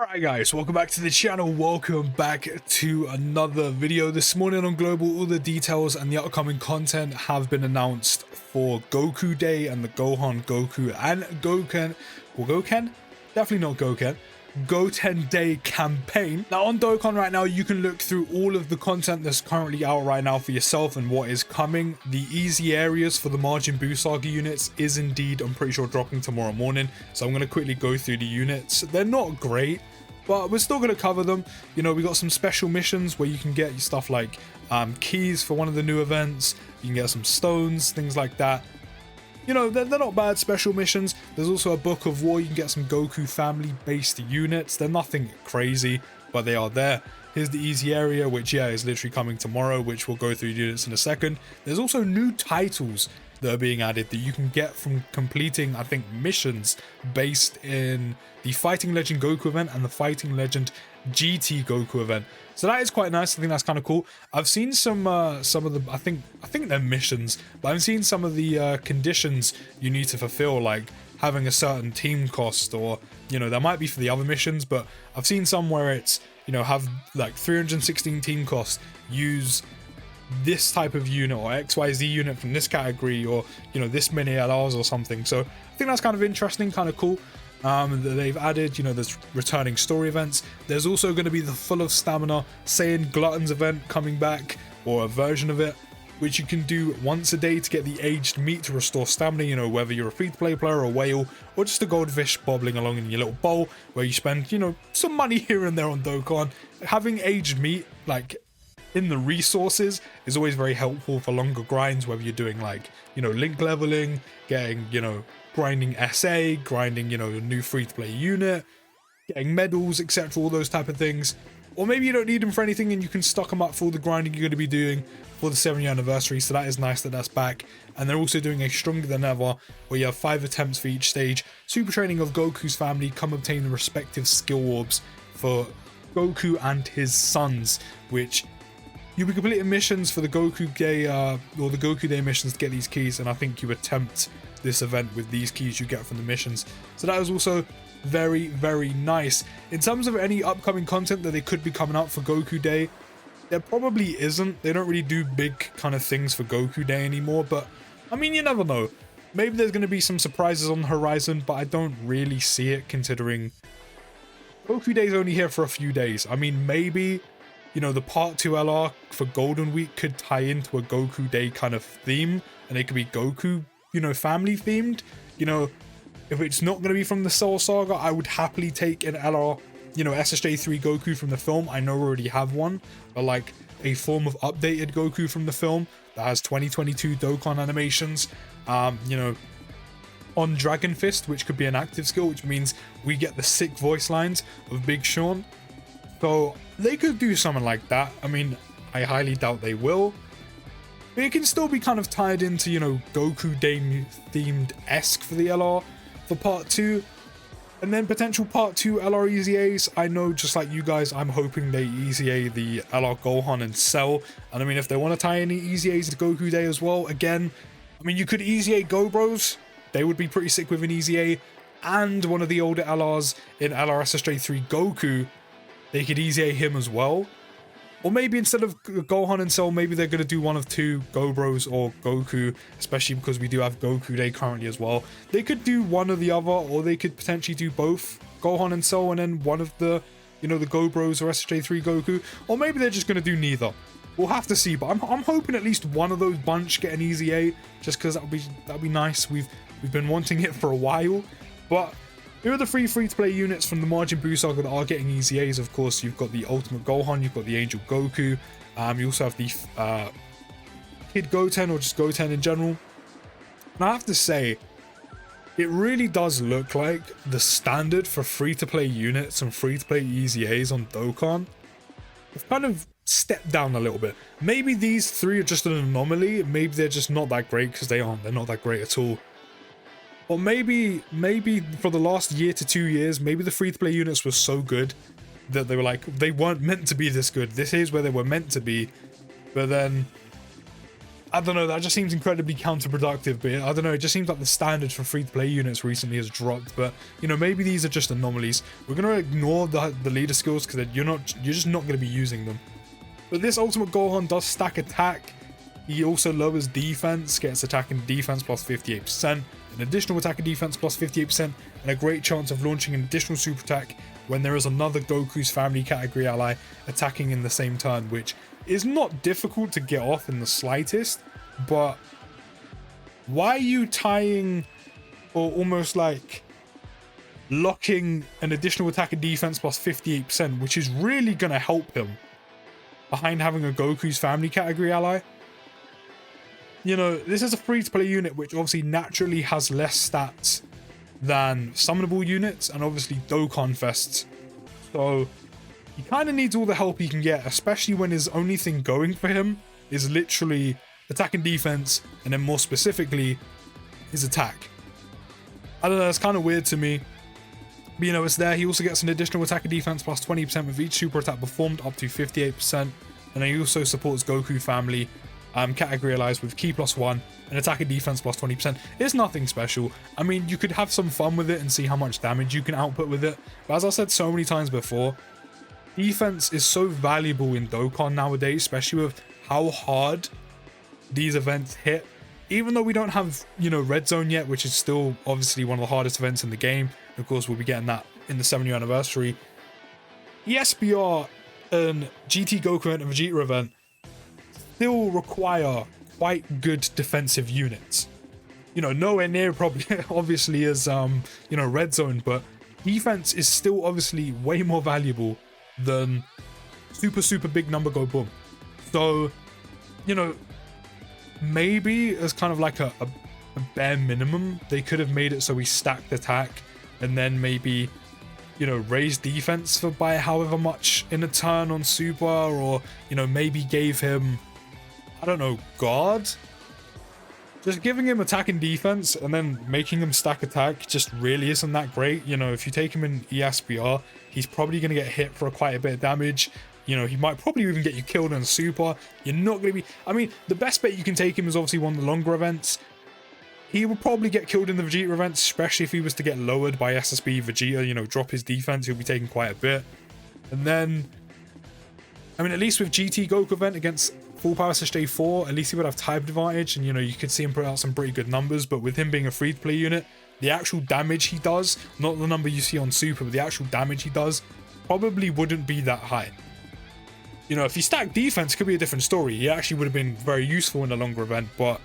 Alright guys, welcome back to the channel. Welcome back to another video. This morning on Global, all the details and the upcoming content have been announced for Goku Day and the Gohan Goku and Goken, definitely not Goken, Goten Day campaign. Now on Dokkan right now, you can look through all of the content that's currently out right now for yourself and what is coming. The easy areas for the Majin Buu Saga units is indeed, I'm pretty sure, dropping tomorrow morning. So I'm going to quickly go through the units. They're not great, but we're still going to cover them. You know, we got some special missions where you can get stuff like keys for one of the new events. You can get some stones, things like that. You know, they're not bad special missions. There's also a Book of War. You can get some Goku family-based units. They're nothing crazy, but they are there. Here's the easy area, which, yeah, is literally coming tomorrow, which we'll go through units in a second. There's also new titles that are being added that you can get from completing, I think, missions based in the Fighting Legend Goku event and the Fighting Legend GT Goku event. So that is quite nice. I think that's kind of cool. I've seen some of the, I think they're missions, but I've seen some of the conditions you need to fulfill, like having a certain team cost, or, you know, that might be for the other missions, but I've seen some where it's, you know, have like 316 team cost, use this type of unit or XYZ unit from this category, or, you know, this many LRs or something. So I think that's kind of interesting, kind of cool. That they've added, you know, there's returning story events. There's also going to be the Full of Stamina Saiyan Gluttons event coming back, or a version of it, which you can do once a day to get the aged meat to restore stamina. You know, whether you're a free-to-play player or a whale, or just a goldfish bobbling along in your little bowl, where you spend, you know, some money here and there on Dokkan. Having aged meat, like, in the resources is always very helpful for longer grinds, whether you're doing, like, you know, link leveling, getting, you know, grinding SA, grinding, you know, a new free-to-play unit, getting medals, etc., all those type of things. Or maybe you don't need them for anything and you can stock them up for all the grinding you're going to be doing for the 7-year anniversary. So that is nice that that's back. And they're also doing a Stronger Than Ever, where you have 5 attempts for each stage. Super training of Goku's family, come obtain the respective skill orbs for Goku and his sons, which you'll be completing missions for the Goku Day, or the Goku Day missions to get these keys, and I think you attempt this event with these keys you get from the missions. So that is also very, very nice. In terms of any upcoming content that they could be coming out for Goku Day, there probably isn't. They don't really do big kind of things for Goku Day anymore, but I mean, you never know. Maybe there's going to be some surprises on the horizon, but I don't really see it, considering Goku Day is only here for a few days. I mean, maybe, you know, the Part 2 LR for Golden Week could tie into a Goku Day kind of theme, and it could be Goku, you know, family themed. You know, if it's not going to be from the Cell Saga, I would happily take an LR, you know, SSJ3 Goku from the film. I know we already have one, but like a form of updated Goku from the film that has 2022 Dokkan animations, you know, on Dragon Fist, which could be an active skill, which means we get the sick voice lines of Big Sean. So they could do something like that. I mean, I highly doubt they will. But it can still be kind of tied into, you know, Goku Day themed-esque for the LR for Part 2. And then potential Part 2 LR EZAs. I know, just like you guys, I'm hoping they EZA the LR Gohan and Cell. And I mean, if they want to tie any EZAs to Goku Day as well, again, I mean, you could EZA Go Bros. They would be pretty sick with an EZA. And one of the older LRs in LR SSJ3 Goku, they could EZA him as well. Or maybe instead of Gohan and Cell, maybe they're going to do one of two, Go Bros or Goku, especially because we do have Goku Day currently as well. They could do one or the other, or they could potentially do both, Gohan and Cell, and then one of the, you know, the Go Bros or SSJ3 Goku. Or maybe they're just going to do neither. We'll have to see, but I'm hoping at least one of those bunch get an EZA, just because that'd be nice. We've been wanting it for a while. But here are the free-to-play units from the Majin Buu Saga that are getting EZAs. Of course, you've got the Ultimate Gohan, you've got the Angel Goku, you also have the Kid Goten, or just Goten in general. And I have to say, it really does look like the standard for free-to-play units and free-to-play EZAs on Dokkan have kind of stepped down a little bit. Maybe these three are just an anomaly. Maybe they're just not that great, because they aren't. They're not that great at all. Or maybe for the last year to 2 years, maybe the free-to-play units were so good that they were like, they weren't meant to be this good. This is where they were meant to be. But then, I don't know, that just seems incredibly counterproductive, but I don't know, it just seems like the standard for free-to-play units recently has dropped, but, you know, maybe these are just anomalies. We're going to ignore the leader skills because you're just not going to be using them. But this Ultimate Gohan does stack attack. He also lowers defense, gets attack and defense plus 58%, an additional attack and defense plus 58%, and a great chance of launching an additional super attack when there is another Goku's family category ally attacking in the same turn, which is not difficult to get off in the slightest, but why are you tying or almost like locking an additional attack and defense plus 58%, which is really going to help him, behind having a Goku's family category ally? You know, this is a free-to-play unit which obviously naturally has less stats than summonable units and obviously Dokkan Fests, so he kind of needs all the help he can get, especially when his only thing going for him is literally attack and defense, and then more specifically, his attack. I don't know, it's kind of weird to me. But, you know, it's there. He also gets an additional attack and defense plus 20% with each super attack performed, up to 58%. And then he also supports Goku family category allies with Ki +1 and attack and defense plus 20%. It's nothing special. I mean, you could have some fun with it and see how much damage you can output with it. But as I said so many times before, defense is so valuable in Dokkan nowadays, especially with how hard these events hit. Even though we don't have, you know, Red Zone yet, which is still obviously one of the hardest events in the game. Of course, we'll be getting that in the 7-year anniversary. ESBR and GT Goku and Vegeta event still require quite good defensive units. You know, nowhere near probably obviously as you know, Red Zone, but defense is still obviously way more valuable than super big number go boom. So, you know, maybe as kind of like a bare minimum, they could have made it so we stacked attack and then maybe, you know, raised defense for by however much in a turn on super, or, you know, maybe gave him, I don't know, guard. Just giving him attack and defense and then making him stack attack just really isn't that great. You know, if you take him in ESBR, he's probably going to get hit for quite a bit of damage. You know, he might probably even get you killed in super. You're not going to be... I mean, the best bet you can take him is obviously one of the longer events. He will probably get killed in the Vegeta events, especially if he was to get lowered by SSB Vegeta, you know, drop his defense, he'll be taking quite a bit. And then, I mean, at least with GT Goku event against Full Power SSJ 4, at least he would have type advantage, and, you know, you could see him put out some pretty good numbers. But with him being a free-to-play unit, the actual damage he does, not the number you see on Super, but the actual damage he does, probably wouldn't be that high. You know, if he stacked defense, it could be a different story. He actually would have been very useful in a longer event, but,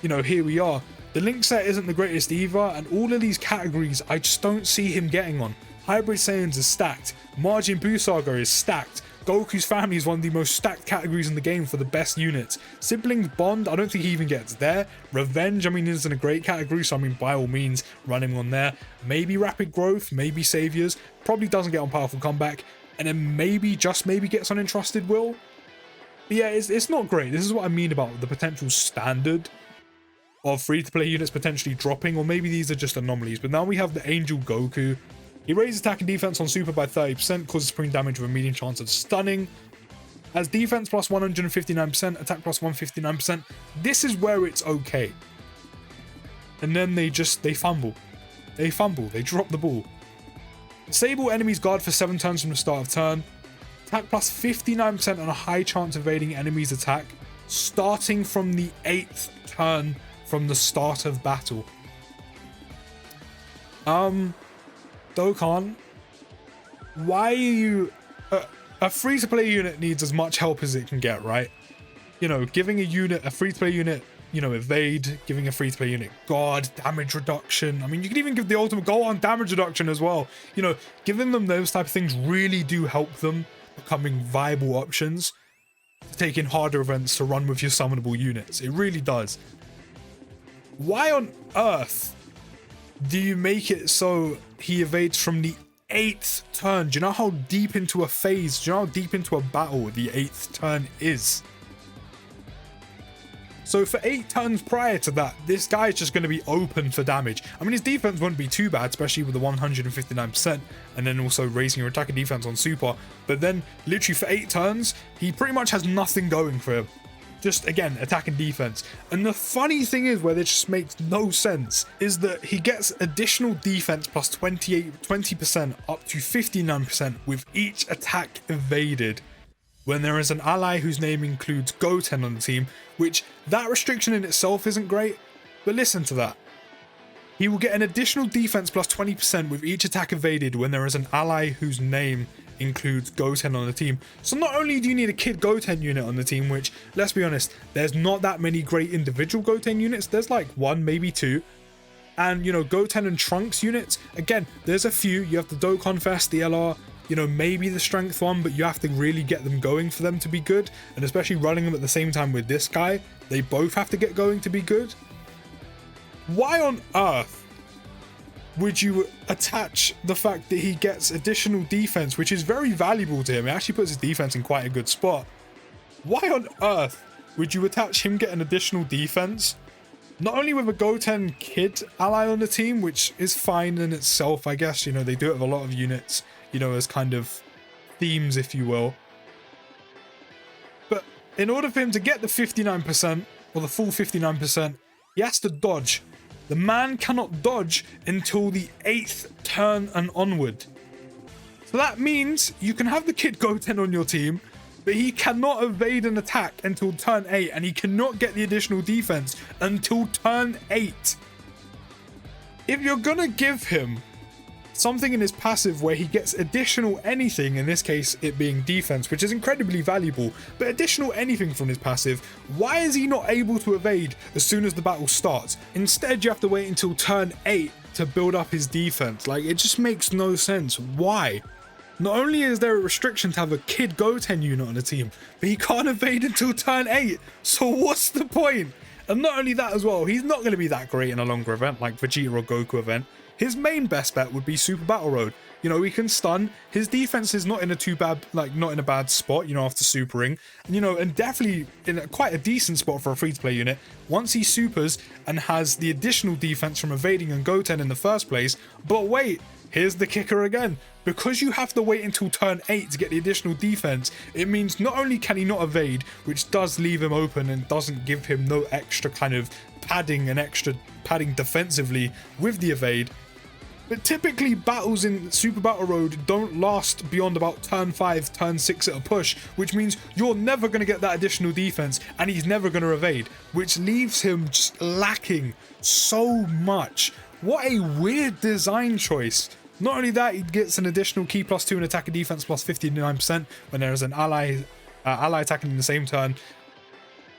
you know, here we are. The link set isn't the greatest either, and all of these categories, I just don't see him getting on. Hybrid Saiyans is stacked. Majin Buu Saga is stacked. Goku's family is one of the most stacked categories in the game for the best units. Siblings Bond, I don't think he even gets there. Revenge, I mean, isn't a great category, so I mean, by all means, run him on there. Maybe Rapid Growth, maybe Saviors. Probably doesn't get on Powerful Comeback. And then maybe, just maybe, gets on Entrusted Will. But yeah, it's not great. This is what I mean about the potential standard of free-to-play units potentially dropping, or maybe these are just anomalies. But now we have the Angel Goku. He raises attack and defense on super by 30%, causes supreme damage with a medium chance of stunning. Has defense plus 159%, attack plus 159%. This is where it's okay. And then they fumble. They drop the ball. Disable enemies guard for 7 turns from the start of turn. Attack plus 59% on a high chance of evading enemies' attack, starting from the 8th turn from the start of battle. Dokkan, why are you... a free-to-play unit needs as much help as it can get, right? You know, giving a free-to-play unit, you know, evade, giving a free-to-play unit guard, damage reduction. I mean, you could even give the Ultimate Gohan damage reduction as well. You know, giving them those type of things really do help them becoming viable options to take in harder events to run with your summonable units. It really does. Why on earth do you make it so he evades from the 8th turn? Do you know how deep into a phase, do you know how deep into a battle the 8th turn is? So for 8 turns prior to that, this guy is just going to be open for damage. I mean, his defense wouldn't be too bad, especially with the 159%, and then also raising your attack and defense on super. But then, literally for 8 turns, he pretty much has nothing going for him. just again attack and defense. And the funny thing is, where this just makes no sense, is that he gets additional defense plus 20% up to 59% with each attack evaded when there is an ally whose name includes Goten on the team, which that restriction in itself isn't great, but listen to that. He will get an additional defense plus 20% with each attack evaded when there is an ally whose name includes Goten on the team. So not only do you need a Kid Goten unit on the team, which, let's be honest, there's not that many great individual Goten units. There's like one, maybe two. And, you know, Goten and Trunks units, again, there's a few. You have the Dokkan Fest, the LR, you know, maybe the Strength one, but you have to really get them going for them to be good. And especially running them at the same time with this guy, they both have to get going to be good. Why on earth would you attach the fact that he gets additional defense, which is very valuable to him? It actually puts his defense in quite a good spot. Why on earth would you attach him getting additional defense? Not only with a Goten Kid ally on the team, which is fine in itself, I guess, you know, they do it with a lot of units, you know, as kind of themes, if you will. But in order for him to get the 59%, or the full 59%, he has to dodge. The man cannot dodge until the 8th turn and onward. So that means you can have the Kid Goten on your team, but he cannot evade an attack until turn 8, and he cannot get the additional defense until turn 8. If you're gonna give him something in his passive where he gets additional anything, in this case it being defense, which is incredibly valuable, but additional anything from his passive, why is he not able to evade as soon as the battle starts? Instead, you have to wait until turn 8 to build up his defense. Like, it just makes no sense. Why? Not only is there a restriction to have a Kid Goten unit on the team, but he can't evade until turn 8. So what's the point? And not only that as well, he's not going to be that great in a longer event like Vegeta or Goku event. His main best bet would be Super Battle Road. You know, he can stun. His defense is not in a too bad, like, not in a bad spot, you know, after supering. And, you know, and definitely in quite a decent spot for a free-to-play unit. Once he supers and has the additional defense from evading and Goten in the first place. But wait, here's the kicker again. Because you have to wait until turn 8 to get the additional defense, it means not only can he not evade, which does leave him open and doesn't give him no extra kind of padding and extra padding defensively with the evade, but typically battles in Super Battle Road don't last beyond about turn 5, turn 6 at a push, which means you're never going to get that additional defense and he's never going to evade, which leaves him just lacking so much. What a weird design choice. Not only that, he gets an additional key plus 2 and attack and defense plus 59% when there is an ally attacking in the same turn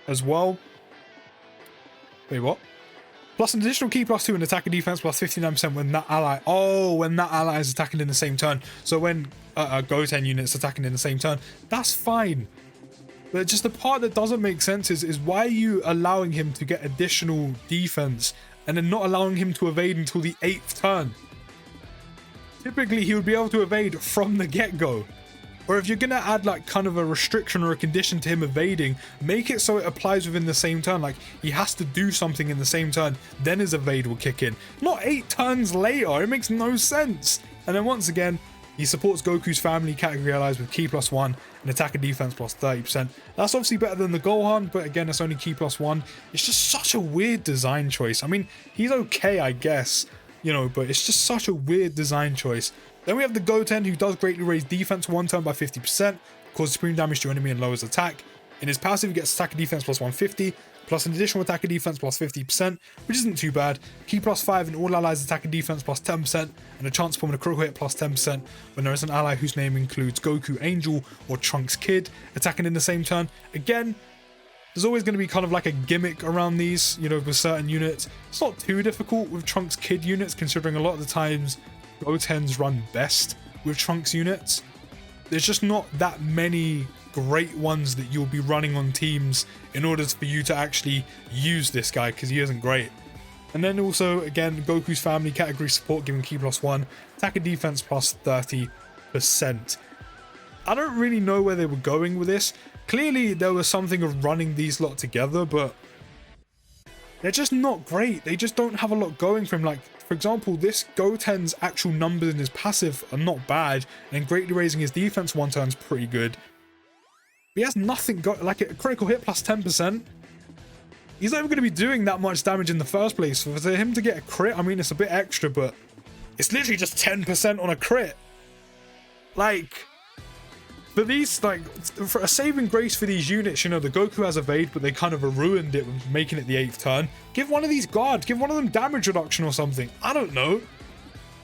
as well. Wait, what? Plus an additional key plus 2 and attack and defense plus 59% when that ally is attacking in the same turn. So when a Goten unit is attacking in the same turn, that's fine. But just the part that doesn't make sense is why are you allowing him to get additional defense and then not allowing him to evade until the 8th turn? Typically, he would be able to evade from the get-go. Or if you're going to add like kind of a restriction or a condition to him evading, make it so it applies within the same turn. Like, he has to do something in the same turn, then his evade will kick in. Not 8 turns later. It makes no sense. And then once again, he supports Goku's family category allies with key plus 1 and attack and defense plus 30%. That's obviously better than the Gohan, but again, it's only key plus 1. It's just such a weird design choice. I mean, he's okay, I guess, you know, but it's just such a weird design choice. Then we have the Goten, who does greatly raise defense 1 turn by 50%, causes supreme damage to your enemy and lowers attack. In his passive, he gets attack and defense plus 150, plus an additional attack and defense plus 50%, which isn't too bad. Key plus 5 and all allies attack and defense plus 10%, and a chance to perform a critical hit plus 10% when there is an ally whose name includes Goku Angel or Trunks Kid attacking in the same turn. Again, there's always going to be kind of like a gimmick around these, you know, with certain units. It's not too difficult with Trunks Kid units, considering a lot of the times Gotens run best with Trunks units. There's just not that many great ones that you'll be running on teams in order for you to actually use this guy, because he isn't great. And then also, again, Goku's family category support giving key plus 1, attack and defense plus 30%. I don't really know where they were going with this. Clearly there was something of running these lot together, but they're just not great. They just don't have a lot going for him. Like, for example, this Goten's actual numbers in his passive are not bad, and greatly raising his defense 1 turn is pretty good. he has nothing like a critical hit plus 10%. He's not even going to be doing that much damage in the first place. For him to get a crit, I mean, it's a bit extra, but it's literally just 10% on a crit. Like, for these, like, for a saving grace for these units, you know, the Goku has evade, but they kind of ruined it with making it the 8th turn. Give one of these guards, give one of them damage reduction or something. I don't know.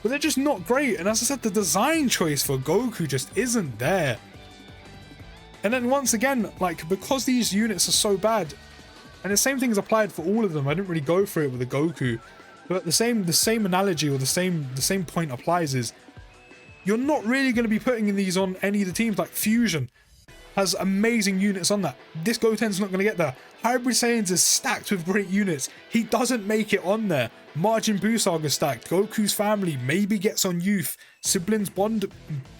But they're just not great. And as I said, the design choice for Goku just isn't there. And then once again, like, because these units are so bad, and the same thing is applied for all of them. I didn't really go for it with the Goku, but the same analogy or the same point applies is you're not really going to be putting in these on any of the teams. Like Fusion has amazing units on that. This Goten's not going to get there. Hybrid Saiyans is stacked with great units. He doesn't make it on there. Majin Buu Saga stacked. Goku's family maybe gets on youth. Siblings bond,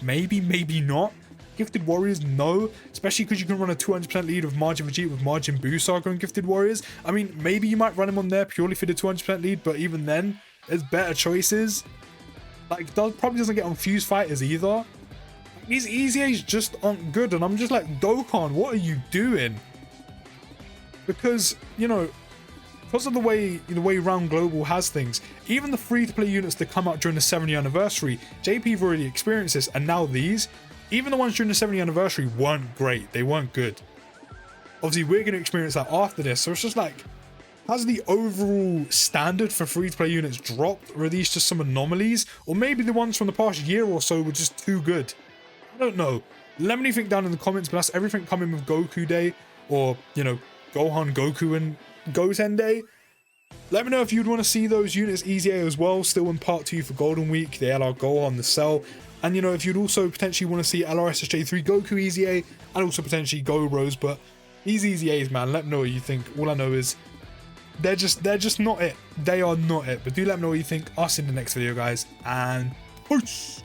maybe not. Gifted Warriors, no. Especially because you can run a 200% lead with Majin Vegeta with Majin Buu Saga and Gifted Warriors. I mean, maybe you might run him on there purely for the 200% lead, but even then, there's better choices. Like, probably doesn't get on Fuse Fighters either. These EZAs just aren't good, and I'm just like, Dokkan, what are you doing? Because, you know, because of the way Round Global has things, even the free-to-play units that come out during the 7th anniversary, JP have already experienced this, and now these, even the ones during the 7th anniversary weren't great. They weren't good. Obviously, we're going to experience that after this, so it's just like, has the overall standard for free-to-play units dropped, or are these just some anomalies? Or maybe the ones from the past year or so were just too good. I don't know. Let me know anything down in the comments, but that's everything coming with Goku Day, or, you know, Gohan Goku and Goten Day. Let me know if you'd want to see those units EZA as well, still in part 2 for Golden Week, the LR Gohan, the Cell. And, you know, if you'd also potentially want to see LRSSJ3 Goku EZA, and also potentially Go Bros, but these EZAs, man, let me know what you think. All I know is they're just not it. They are not it. But do let me know what you think. I'll see you in the next video, guys, and peace.